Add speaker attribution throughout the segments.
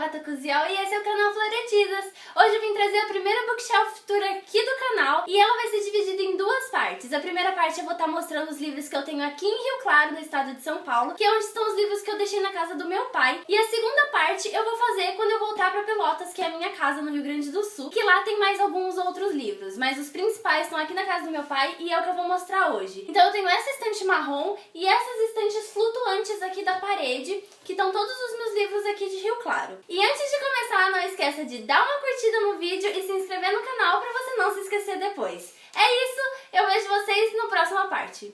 Speaker 1: Renata Cusial e esse é o canal Floretidas. Hoje eu vim trazer a primeira bookshelf tour aqui do canal e ela vai ser dividida em duas partes. A primeira parte eu vou estar mostrando os livros que eu tenho aqui em Rio Claro, no estado de São Paulo, que é onde estão os livros que eu deixei na casa do meu pai. E a segunda parte eu vou fazer quando eu voltar pra Pelotas, que é a minha casa no Rio Grande do Sul, que lá tem mais alguns outros livros, mas os principais estão aqui na casa do meu pai e é o que eu vou mostrar hoje. Então eu tenho essa estante marrom e essas estantes flutuantes aqui da parede, que estão todos os meus livros aqui de Rio Claro. E antes de começar, não esqueça de dar uma curtida no vídeo e se inscrever no canal para você não se esquecer depois. É isso, eu vejo vocês na próxima parte.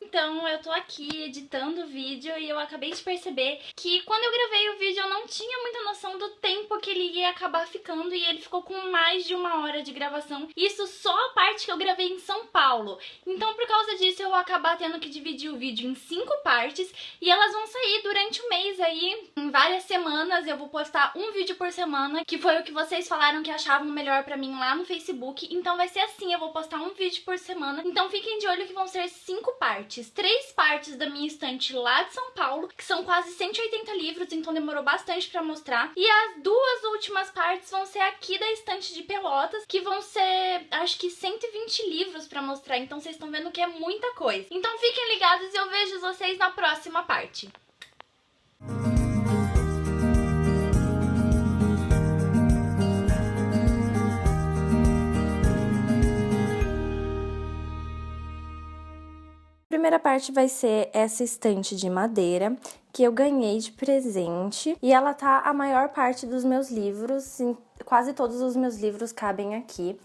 Speaker 1: Então, eu tô aqui editando o vídeo e eu acabei de perceber que quando eu gravei o vídeo eu não tinha muita noção do tempo que ele ia acabar ficando e ele ficou com mais de 1 hora de gravação. Isso só a parte que eu gravei em São Paulo. Então, por causa disso, eu vou acabar tendo que dividir o vídeo em 5 partes e elas vão sair durante o mês aí, em várias semanas. Eu vou postar um vídeo por semana, que foi o que vocês falaram que achavam melhor pra mim lá no Facebook. Então vai ser assim, eu vou postar um vídeo por semana. Então fiquem de olho que vão ser 5 partes. 3 partes da minha estante lá de São Paulo, que são quase 180 livros, então demorou bastante pra mostrar. E as 2 últimas partes vão ser aqui da estante de Pelotas, que vão ser, acho que 120 livros pra mostrar, então vocês estão vendo que é muita coisa. Então fiquem ligados e eu vejo vocês na próxima parte. A primeira parte vai ser essa estante de madeira que eu ganhei de presente e ela tá a maior parte dos meus livros, quase todos os meus livros cabem aqui.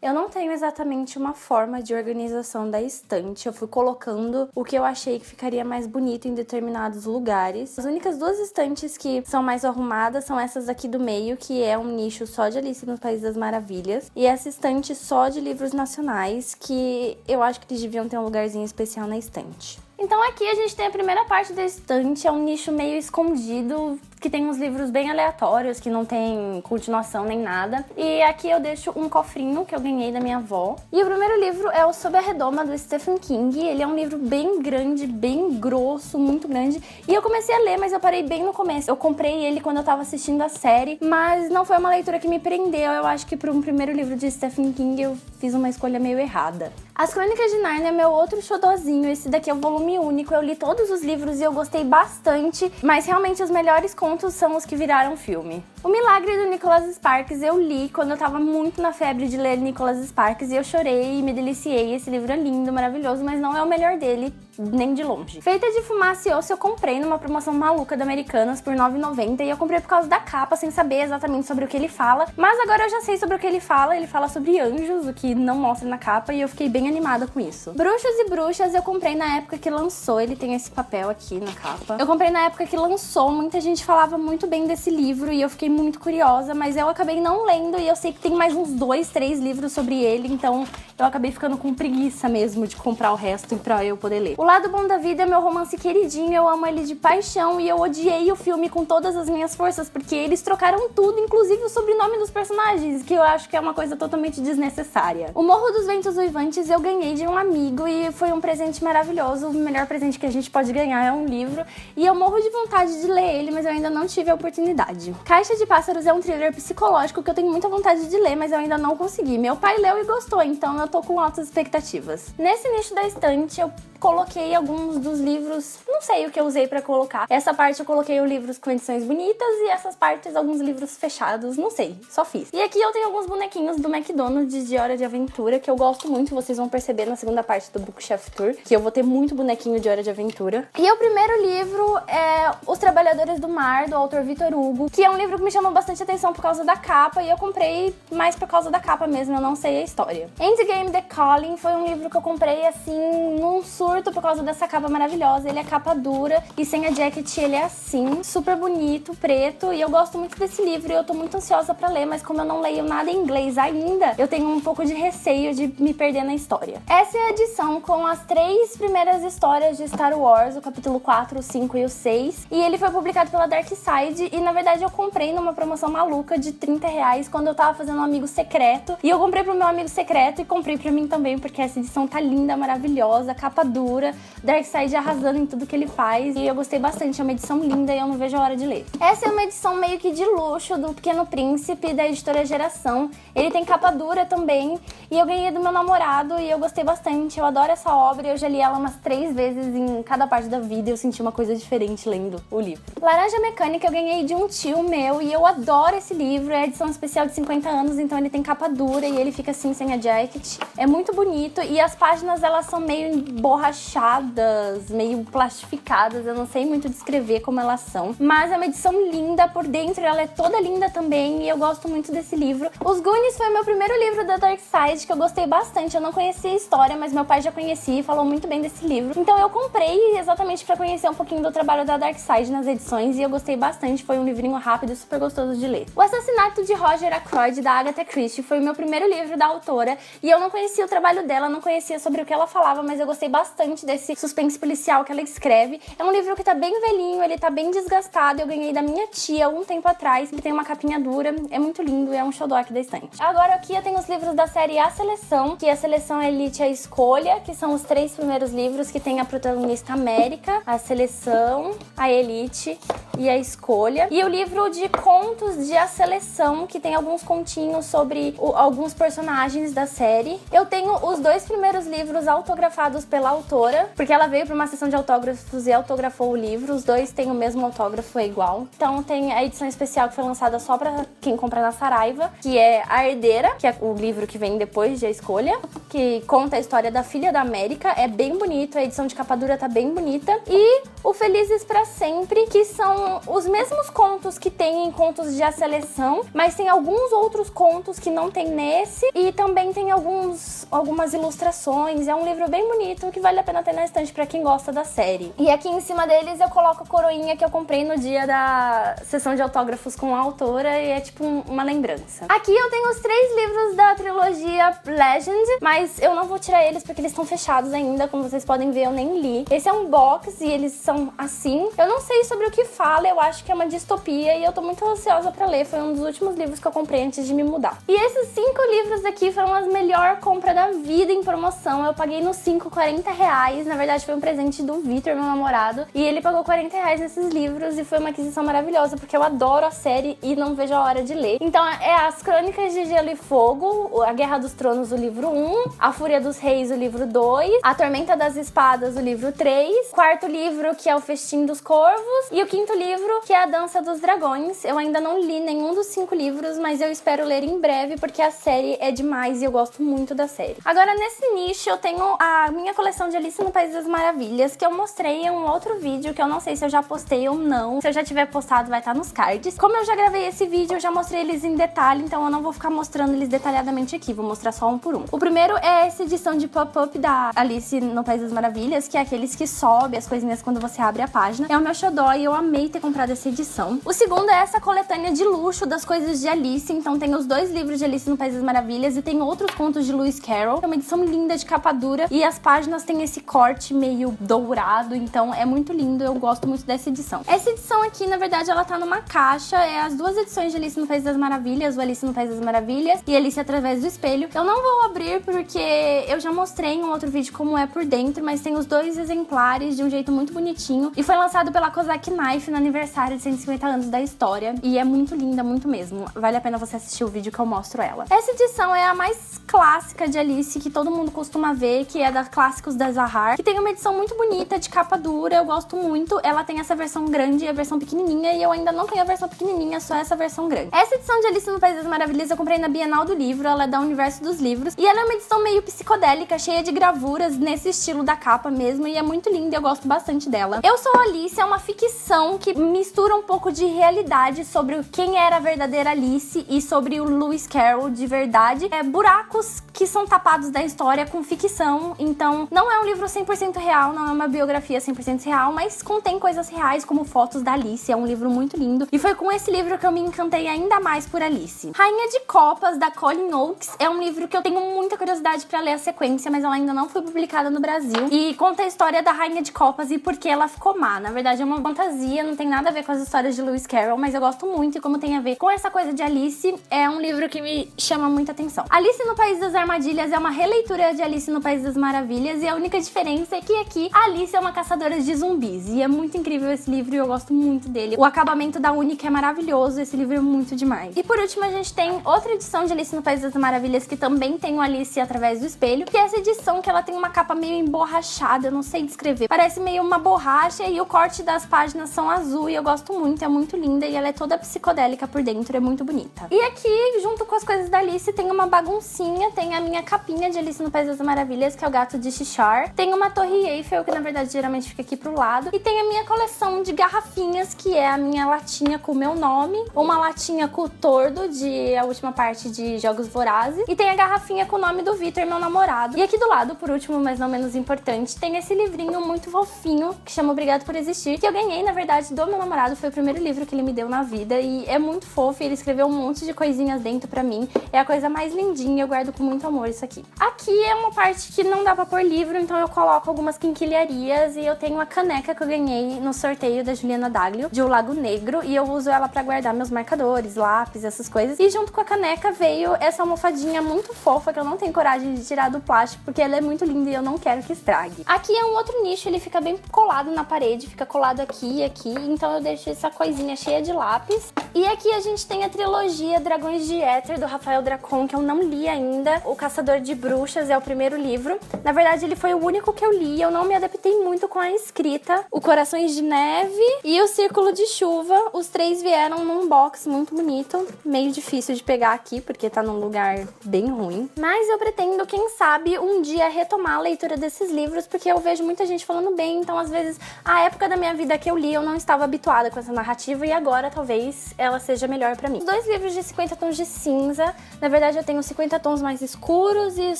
Speaker 1: Eu não tenho exatamente uma forma de organização da estante, eu fui colocando o que eu achei que ficaria mais bonito em determinados lugares. As únicas 2 estantes que são mais arrumadas são essas aqui do meio, que é um nicho só de Alice no País das Maravilhas, e essa estante só de livros nacionais, que eu acho que eles deviam ter um lugarzinho especial na estante. Então aqui a gente tem a primeira parte da estante, é um nicho meio escondido, que tem uns livros bem aleatórios, que não tem continuação nem nada. E aqui eu deixo um cofrinho que eu ganhei da minha avó. E o primeiro livro é o Sob a Redoma, do Stephen King. Ele é um livro bem grande, bem grosso, muito grande. E eu comecei a ler, mas eu parei bem no começo. Eu comprei ele quando eu tava assistindo a série, mas não foi uma leitura que me prendeu. Eu acho que para um primeiro livro de Stephen King eu fiz uma escolha meio errada. As Crônicas de Nárnia é meu outro xodozinho, esse daqui é o volume único, eu li todos os livros e eu gostei bastante, mas realmente os melhores contos são os que viraram filme. O Milagre do Nicholas Sparks eu li quando eu tava muito na febre de ler Nicholas Sparks e eu chorei e me deliciei, esse livro é lindo, maravilhoso, mas não é o melhor dele, nem de longe. Feita de Fumaça e Osso eu comprei numa promoção maluca da Americanas por R$ 9,90 e eu comprei por causa da capa, sem saber exatamente sobre o que ele fala, mas agora eu já sei sobre o que ele fala sobre anjos, o que não mostra na capa, e eu fiquei bem animada com isso. Bruxos e Bruxas eu comprei na época que lançou, ele tem esse papel aqui na capa. Eu comprei na época que lançou, muita gente falava muito bem desse livro e eu fiquei muito curiosa, mas eu acabei não lendo e eu sei que tem mais uns 2, 3 livros sobre ele, então eu acabei ficando com preguiça mesmo de comprar o resto pra eu poder ler. O Lado Bom da Vida é meu romance queridinho, eu amo ele de paixão e eu odiei o filme com todas as minhas forças, porque eles trocaram tudo, inclusive o sobrenome dos personagens, que eu acho que é uma coisa totalmente desnecessária. O Morro dos Ventos Uivantes eu ganhei de um amigo e foi um presente maravilhoso, o melhor presente que a gente pode ganhar é um livro, e eu morro de vontade de ler ele, mas eu ainda não tive a oportunidade. Caixa de Pássaros é um thriller psicológico que eu tenho muita vontade de ler, mas eu ainda não consegui. Meu pai leu e gostou, então eu tô com altas expectativas. Nesse nicho da estante eu coloquei alguns dos livros, não sei o que eu usei pra colocar. Essa parte eu coloquei livros com edições bonitas e essas partes alguns livros fechados, não sei, só fiz. E aqui eu tenho alguns bonequinhos do McDonald's de Hora de Aventura, que eu gosto muito, vocês vão perceber na segunda parte do Bookshelf Tour, que eu vou ter muito bonequinho de Hora de Aventura. E o primeiro livro é Os Trabalhadores do Mar, do autor Victor Hugo, que é um livro que me chamou bastante atenção por causa da capa, e eu comprei mais por causa da capa mesmo, eu não sei a história. Endgame The Calling foi um livro que eu comprei assim, num surto por causa dessa capa maravilhosa. Ele é capa dura e sem a jacket ele é assim, super bonito, preto, e eu gosto muito desse livro e eu tô muito ansiosa pra ler, mas como eu não leio nada em inglês ainda, eu tenho um pouco de receio de me perder na história. Essa é a edição com as 3 primeiras histórias de Star Wars, o capítulo 4, o 5 e o 6, e ele foi publicado pela Dark Side e na verdade eu comprei numa promoção maluca de R$ 30 quando eu tava fazendo um amigo secreto, e eu comprei pro meu amigo secreto e comprei pra mim também, porque essa edição tá linda, maravilhosa, capa dura, Darkseid arrasando em tudo que ele faz, e eu gostei bastante, é uma edição linda e eu não vejo a hora de ler. Essa é uma edição meio que de luxo do Pequeno Príncipe, da editora Geração. Ele tem capa dura também, e eu ganhei do meu namorado e eu gostei bastante, eu adoro essa obra, eu já li ela umas 3 vezes em cada parte da vida e eu senti uma coisa diferente lendo o livro. Laranja Mecânica eu ganhei de um tio meu e eu adoro esse livro, é a edição especial de 50 anos, então ele tem capa dura e ele fica assim sem a jacket. É muito bonito e as páginas elas são meio emborrachadas, meio plastificadas, eu não sei muito descrever como elas são, mas é uma edição linda por dentro, ela é toda linda também e eu gosto muito desse livro. Os Goonies foi o meu primeiro livro da Darkseid que eu gostei bastante, eu não conhecia a história, mas meu pai já conhecia e falou muito bem desse livro, então eu comprei exatamente pra conhecer um pouquinho do trabalho da Darkseid nas edições e eu gostei bastante, foi um livrinho rápido e super gostoso de ler. O Assassinato de Roger Ackroyd, da Agatha Christie, foi o meu primeiro livro da autora e eu não conhecia o trabalho dela, não conhecia sobre o que ela falava, mas eu gostei bastante desse suspense policial que ela escreve. É um livro que tá bem velhinho, ele tá bem desgastado, eu ganhei da minha tia um tempo atrás, ele tem uma capinha dura, é muito lindo e é um xodó aqui da estante. Agora aqui eu tenho os livros da série A Seleção, que é a Seleção Elite A Escolha, que são os 3 primeiros livros que tem a protagonista América, a Seleção, a Elite e a Escolha. E o livro de contos de A Seleção, que tem alguns continhos sobre alguns personagens da série. Eu tenho os 2 primeiros livros autografados pela autora, porque ela veio para uma sessão de autógrafos e autografou o livro. Os 2 têm o mesmo autógrafo, é igual. Então tem a edição especial que foi lançada só para quem compra na Saraiva, que é A Herdeira, que é o livro que vem depois de A Escolha, que conta a história da filha da América. É bem bonito, a edição de capa dura tá bem bonita. E o Felizes para Sempre, que são os mesmos contos que tem em Contos de A Seleção, mas tem alguns outros contos que não tem nesse e também tem algumas ilustrações. É um livro bem bonito que vale a pena ter na estante para quem gosta da série. E aqui em cima deles eu coloco a coroinha que eu comprei no dia da sessão de autógrafos com a autora e é tipo uma lembrança. Aqui eu tenho os 3 livros da trilogia Legend, mas eu não vou tirar eles porque eles estão fechados ainda, como vocês podem ver eu nem li. Esse é um box e eles são assim. Eu não sei sobre o que fala, eu acho que é uma distopia e eu tô muito ansiosa pra ler. Foi um dos últimos livros que eu comprei antes de me mudar. E esses 5 livros aqui foram a melhor compra da vida em promoção. Eu paguei nos 5, R$40. Na verdade foi um presente do Vitor, meu namorado, e ele pagou R$40 nesses livros e foi uma aquisição maravilhosa, porque eu adoro a série e não vejo a hora de ler. Então é As Crônicas de Gelo e Fogo, A Guerra dos Tronos, o livro 1, A Fúria dos Reis, o livro 2, A Tormenta das Espadas, o livro 3, quarto livro, que é O Festim dos Corvos, e o quinto livro, que é A Dança dos Dragões. Eu ainda não li nenhum dos 5 livros, mas eu espero ler em breve, porque a série é demais e eu gosto muito da série. Agora, nesse nicho, eu tenho a minha coleção de Alice no País das Maravilhas, que eu mostrei em um outro vídeo, que eu não sei se eu já postei ou não. Se eu já tiver postado, vai estar nos cards. Como eu já gravei esse vídeo, eu já mostrei eles em detalhe, então eu não vou ficar mostrando eles detalhadamente aqui, vou mostrar só um por um. O primeiro é essa edição de pop-up da Alice no País das Maravilhas, que é aqueles que sobe as coisinhas quando você abre a página. É o meu xodó e eu amei ter comprado essa edição. O segundo é essa coletânea de luxo das coisas de Alice, então tem os 2 livros de Alice no País das Maravilhas e tem outros contos de Lewis Carroll. É uma edição linda de capa dura e as páginas têm esse corte meio dourado, então é muito lindo, eu gosto muito dessa edição. Essa edição aqui, na verdade, ela tá numa caixa, é as 2 edições de Alice no País das Maravilhas, o Alice no País das Maravilhas e Alice Através do Espelho. Eu não vou abrir porque eu já mostrei em um outro vídeo como é por dentro, mas tem os 2 exemplares de um jeito muito bonitinho e foi lançado pela Kozak Knife no aniversário de 150 anos da história e é muito linda, muito mesmo. Vale a pena você assistir o vídeo que eu mostro ela. Essa edição é a mais clássica de Alice, que todo mundo costuma ver, que é da Clássicos da Zahar, que tem uma edição muito bonita, de capa dura, eu gosto muito. Ela tem essa versão grande e a versão pequenininha, e eu ainda não tenho a versão pequenininha, só essa versão grande. Essa edição de Alice no País das Maravilhas eu comprei na Bienal do Livro, ela é da Universo dos Livros, e ela é uma edição meio psicodélica, cheia de gravuras, nesse estilo da capa mesmo, e é muito linda, eu gosto bastante dela. Eu Sou Alice é uma ficção que mistura um pouco de realidade sobre quem era a verdadeira Alice e sobre o Lewis Carroll de verdade. Buracos que são tapados da história com ficção, então não é um livro 100% real, não é uma biografia 100% real, mas contém coisas reais como fotos da Alice, é um livro muito lindo, e foi com esse livro que eu me encantei ainda mais por Alice. Rainha de Copas, da Colleen Oakes, é um livro que eu tenho muita curiosidade pra ler a sequência, mas ela ainda não foi publicada no Brasil, e conta a história da Rainha de Copas e por que ela ficou má. Na verdade é uma fantasia, não tem nada a ver com as histórias de Lewis Carroll, mas eu gosto muito, e como tem a ver com essa coisa de Alice, é um livro que me chama muita atenção. Alice no País País das Armadilhas é uma releitura de Alice no País das Maravilhas e a única diferença é que aqui a Alice é uma caçadora de zumbis e é muito incrível esse livro e eu gosto muito dele. O acabamento da Única é maravilhoso, esse livro é muito demais. E por último a gente tem outra edição de Alice no País das Maravilhas que também tem o Alice através do espelho, que é essa edição que ela tem uma capa meio emborrachada, eu não sei descrever, parece meio uma borracha e o corte das páginas são azul e eu gosto muito, é muito linda e ela é toda psicodélica por dentro, é muito bonita. E aqui, junto com as coisas da Alice, tem uma baguncinha, tem a minha capinha de Alice no País das Maravilhas, que é o gato de Cheshire, tem uma torre Eiffel, que na verdade geralmente fica aqui pro lado, e tem a minha coleção de garrafinhas, que é a minha latinha com o meu nome, uma latinha com o tordo de a última parte de Jogos Vorazes, e tem a garrafinha com o nome do Vitor, meu namorado. E aqui do lado, por último, mas não menos importante, tem esse livrinho muito fofinho, que chama Obrigado por Existir, que eu ganhei, na verdade, do meu namorado, foi o primeiro livro que ele me deu na vida, e é muito fofo, e ele escreveu um monte de coisinhas dentro pra mim, é a coisa mais lindinha, eu guardo com muito amor isso aqui. Aqui é uma parte que não dá pra pôr livro, então eu coloco algumas quinquilharias, e eu tenho a caneca que eu ganhei no sorteio da Juliana Daglio, de O Lago Negro, e eu uso ela pra guardar meus marcadores, lápis, essas coisas. E junto com a caneca veio essa almofadinha muito fofa, que eu não tenho coragem de tirar do plástico, porque ela é muito linda e eu não quero que estrague. Aqui é um outro nicho, ele fica bem colado na parede, fica colado aqui e aqui, então eu deixo essa coisinha cheia de lápis. E aqui a gente tem a trilogia Dragões de Éter, do Rafael Dracon, que eu não li ainda. O Caçador de Bruxas é o primeiro livro. Na verdade, ele foi o único que eu li, eu não me adaptei muito com a escrita. O Corações de Neve e o Círculo de Chuva, os três vieram num box muito bonito, meio difícil de pegar aqui, porque tá num lugar bem ruim. Mas eu pretendo, quem sabe, um dia retomar a leitura desses livros, porque eu vejo muita gente falando bem, então às vezes a época da minha vida que eu li, eu não estava habituada com essa narrativa e agora talvez ela seja melhor pra mim. Os dois livros de 50 tons de cinza, na verdade eu tenho os 50 tons mais escuros e os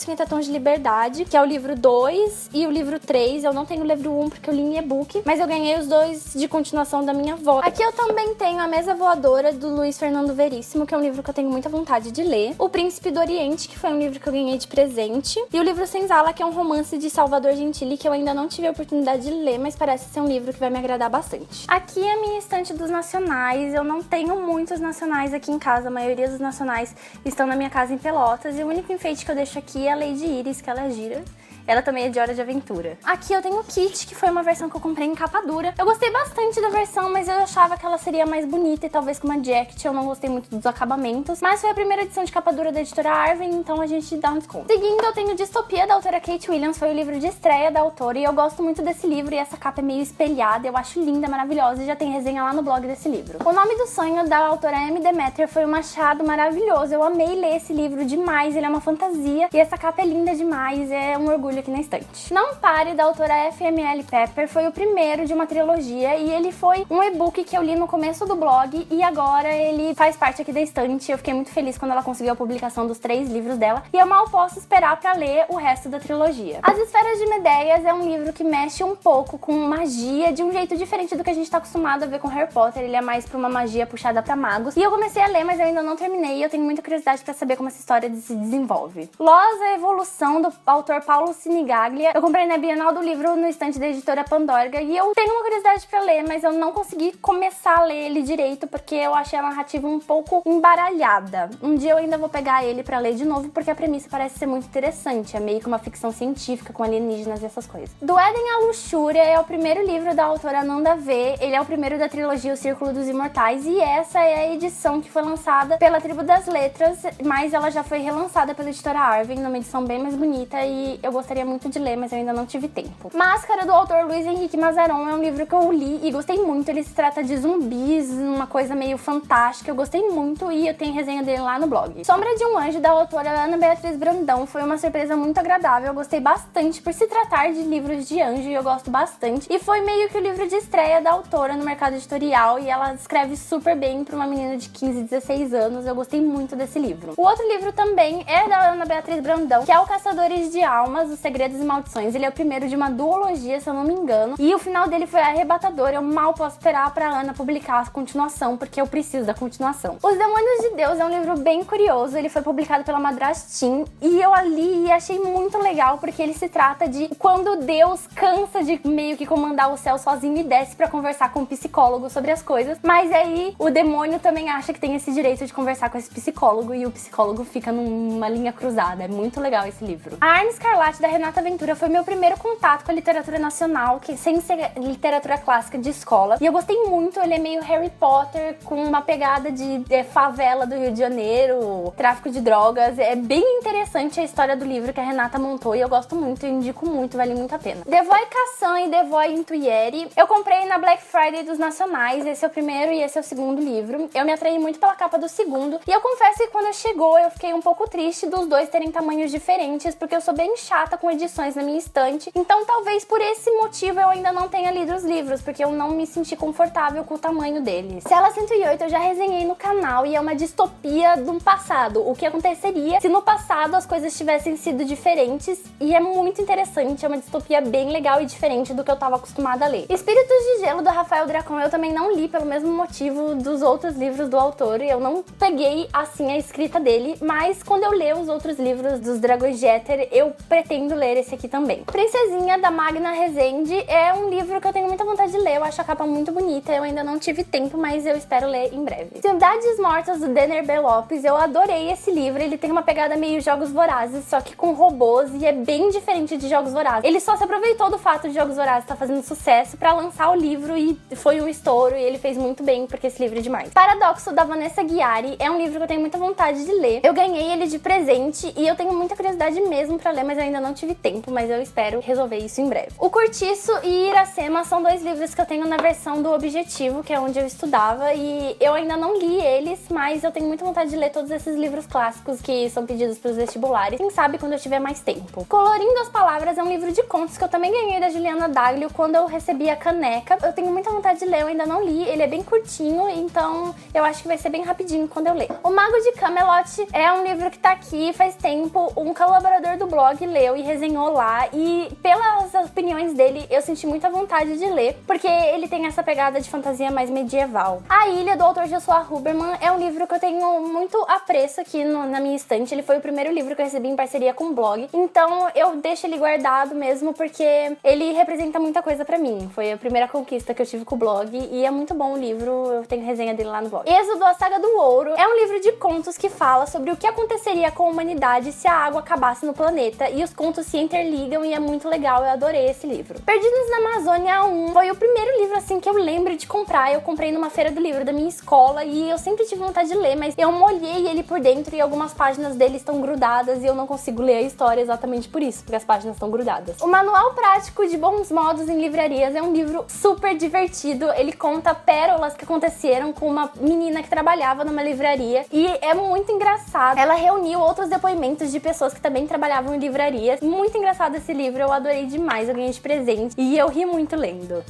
Speaker 1: 50 tons de liberdade, que é o livro 2 e o livro 3, eu não tenho o livro 1 porque eu li em e-book, mas eu ganhei os dois de continuação da minha avó. Aqui eu também tenho A Mesa Voadora, do Luiz Fernando Veríssimo, que é um livro que eu tenho muita vontade de ler. O Príncipe do Oriente, que foi um livro que eu ganhei de presente. E o livro Senzala, que é um romance de Salvador Gentili, que eu ainda não tive a oportunidade de ler, mas parece ser um livro que vai me agradar bastante. Aqui é a minha estante dos nacionais. Eu não tenho muitos nacionais aqui em casa, a maioria dos nacionais estão na minha casa em Pelotas. E o único enfeite que eu deixo aqui é a Lady Iris, que ela gira. Ela também é de Hora de Aventura. Aqui eu tenho o Kit, que foi uma versão que eu comprei em capa dura. Eu gostei bastante da versão, mas eu achava que ela seria mais bonita e talvez com uma jacket. Eu não gostei muito dos acabamentos. Mas foi a primeira edição de capa dura da editora Arwen, então a gente dá um desconto. Seguindo, eu tenho Distopia, da autora Kate Williams. Foi o livro de estreia da autora e eu gosto muito desse livro. E essa capa é meio espelhada, eu acho linda, maravilhosa. E já tem resenha lá no blog desse livro. O Nome do Sonho, da autora Amy Demeter, foi um achado maravilhoso. Eu amei ler esse livro demais, ele é uma fantasia. E essa capa é linda demais, é um orgulho aqui na estante. Não Pare, da autora FML Pepper, foi o primeiro de uma trilogia e ele foi um e-book que eu li no começo do blog e agora ele faz parte aqui da estante. Eu fiquei muito feliz quando ela conseguiu a publicação dos 3 livros dela e eu mal posso esperar pra ler o resto da trilogia. As Esferas de Medeias é um livro que mexe um pouco com magia de um jeito diferente do que a gente tá acostumado a ver com Harry Potter. Ele é mais pra uma magia puxada pra magos e eu comecei a ler, mas eu ainda não terminei e eu tenho muita curiosidade pra saber como essa história se desenvolve. Loz, a Evolução, do autor Paulo Sinigaglia. Eu comprei na Bienal do Livro no estante da editora Pandorga e eu tenho uma curiosidade pra ler, mas eu não consegui começar a ler ele direito porque eu achei a narrativa um pouco embaralhada. Um dia eu ainda vou pegar ele pra ler de novo porque a premissa parece ser muito interessante, é meio que uma ficção científica com alienígenas e essas coisas. Do Éden à Luxúria é o primeiro livro da autora Nanda V, ele é o primeiro da trilogia O Círculo dos Imortais e essa é a edição que foi lançada pela Tribo das Letras, mas ela já foi relançada pela editora Arwen numa edição bem mais bonita e eu gostaria muito de ler, mas eu ainda não tive tempo. Máscara, do autor Luiz Henrique Mazaron, é um livro que eu li e gostei muito. Ele se trata de zumbis, uma coisa meio fantástica. Eu gostei muito e eu tenho resenha dele lá no blog. Sombra de um Anjo, da autora Ana Beatriz Brandão, foi uma surpresa muito agradável. Eu gostei bastante por se tratar de livros de anjo e eu gosto bastante. E foi meio que o livro de estreia da autora no mercado editorial e ela escreve super bem para uma menina de 15, 16 anos. Eu gostei muito desse livro. O outro livro também é da Ana Beatriz Brandão, que é O Caçadores de Almas, o
Speaker 2: Segredos e Maldições. Ele é o primeiro de uma duologia, se eu não me engano. E o final dele foi arrebatador. Eu mal posso esperar pra Ana publicar a continuação, porque eu preciso da continuação. Os Demônios de Deus é um livro bem curioso. Ele foi publicado pela Madrastim. E eu li e achei muito legal, porque ele se trata de quando Deus cansa de meio que comandar o céu sozinho e desce pra conversar com um psicólogo sobre as coisas. Mas aí o demônio também acha que tem esse direito de conversar com esse psicólogo e o psicólogo fica numa linha cruzada. É muito legal esse livro. A Arma Escarlate, da Renata Ventura, foi meu primeiro contato com a literatura nacional, que sem ser literatura clássica de escola. E eu gostei muito. Ele é meio Harry Potter, com uma pegada de favela do Rio de Janeiro, tráfico de drogas. É bem interessante a história do livro que a Renata montou e eu gosto muito, eu indico muito, vale muito a pena. The Voy Cassan e The Voy Intuieri, eu comprei na Black Friday dos Nacionais. Esse é o primeiro e esse é o segundo livro. Eu me atraí muito pela capa do segundo e eu confesso que quando chegou eu fiquei um pouco triste dos dois terem tamanhos diferentes, porque eu sou bem chata com edições na minha estante. Então talvez por esse motivo eu ainda não tenha lido os livros, porque eu não me senti confortável com o tamanho deles. Cela 108 eu já resenhei no canal e é uma distopia do passado. O que aconteceria se no passado as coisas tivessem sido diferentes, e é muito interessante, é uma distopia bem legal e diferente do que eu tava acostumada a ler. Espíritos de Gelo, do Rafael Dracon, eu também não li pelo mesmo motivo dos outros livros do autor, e eu não peguei assim a escrita dele, mas quando eu ler os outros livros dos Dragões de Éter, eu pretendo ler esse aqui também. Princesinha, da Magna Rezende, é um livro que eu tenho muita vontade de ler, eu acho a capa muito bonita, eu ainda não tive tempo, mas eu espero ler em breve. Cidades Mortas, do Denner B. Lopes, eu adorei esse livro, ele tem uma pegada meio Jogos Vorazes, só que com robôs, e é bem diferente de Jogos Vorazes. Ele só se aproveitou do fato de Jogos Vorazes estar fazendo sucesso pra lançar o livro, e foi um estouro, e ele fez muito bem, porque esse livro é demais. Paradoxo, da Vanessa Guiari, é um livro que eu tenho muita vontade de ler. Eu ganhei ele de presente, e eu tenho muita curiosidade mesmo pra ler, mas eu ainda não tive tempo, mas eu espero resolver isso em breve. O Curtiço e Iracema são dois livros que eu tenho na versão do Objetivo, que é onde eu estudava, e eu ainda não li eles, mas eu tenho muita vontade de ler todos esses livros clássicos que são pedidos pros vestibulares, quem sabe quando eu tiver mais tempo. Colorindo as Palavras é um livro de contos que eu também ganhei da Juliana Daglio quando eu recebi a caneca. Eu tenho muita vontade de ler, eu ainda não li, ele é bem curtinho, então eu acho que vai ser bem rapidinho quando eu ler. O Mago de Camelot é um livro que tá aqui faz tempo, um colaborador do blog leu e resenhou lá, e pelas opiniões dele eu senti muita vontade de ler, porque ele tem essa pegada de fantasia mais medieval. A Ilha, do autor Joshua Huberman, é um livro que eu tenho muito apreço aqui na minha estante. Ele foi o primeiro livro que eu recebi em parceria com o blog, então eu deixo ele guardado mesmo, porque ele representa muita coisa pra mim. Foi a primeira conquista que eu tive com o blog, e é muito bom o livro, eu tenho resenha dele lá no blog. Êxodo, a Saga do Ouro, é um livro de contos que fala sobre o que aconteceria com a humanidade se a água acabasse no planeta, e os contos se interligam e é muito legal, eu adorei esse livro. Perdidos na Amazônia 1 foi o primeiro livro assim que eu lembro de comprar. Eu comprei numa feira do livro da minha escola e eu sempre tive vontade de ler, mas eu molhei ele por dentro e algumas páginas dele estão grudadas e eu não consigo ler a história exatamente por isso, porque as páginas estão grudadas. O Manual Prático de Bons Modos em Livrarias é um livro super divertido. Ele conta pérolas que aconteceram com uma menina que trabalhava numa livraria e é muito engraçado. Ela reuniu outros depoimentos de pessoas que também trabalhavam em livrarias. Muito engraçado esse livro, eu adorei demais, eu ganhei de presente e eu ri muito lendo.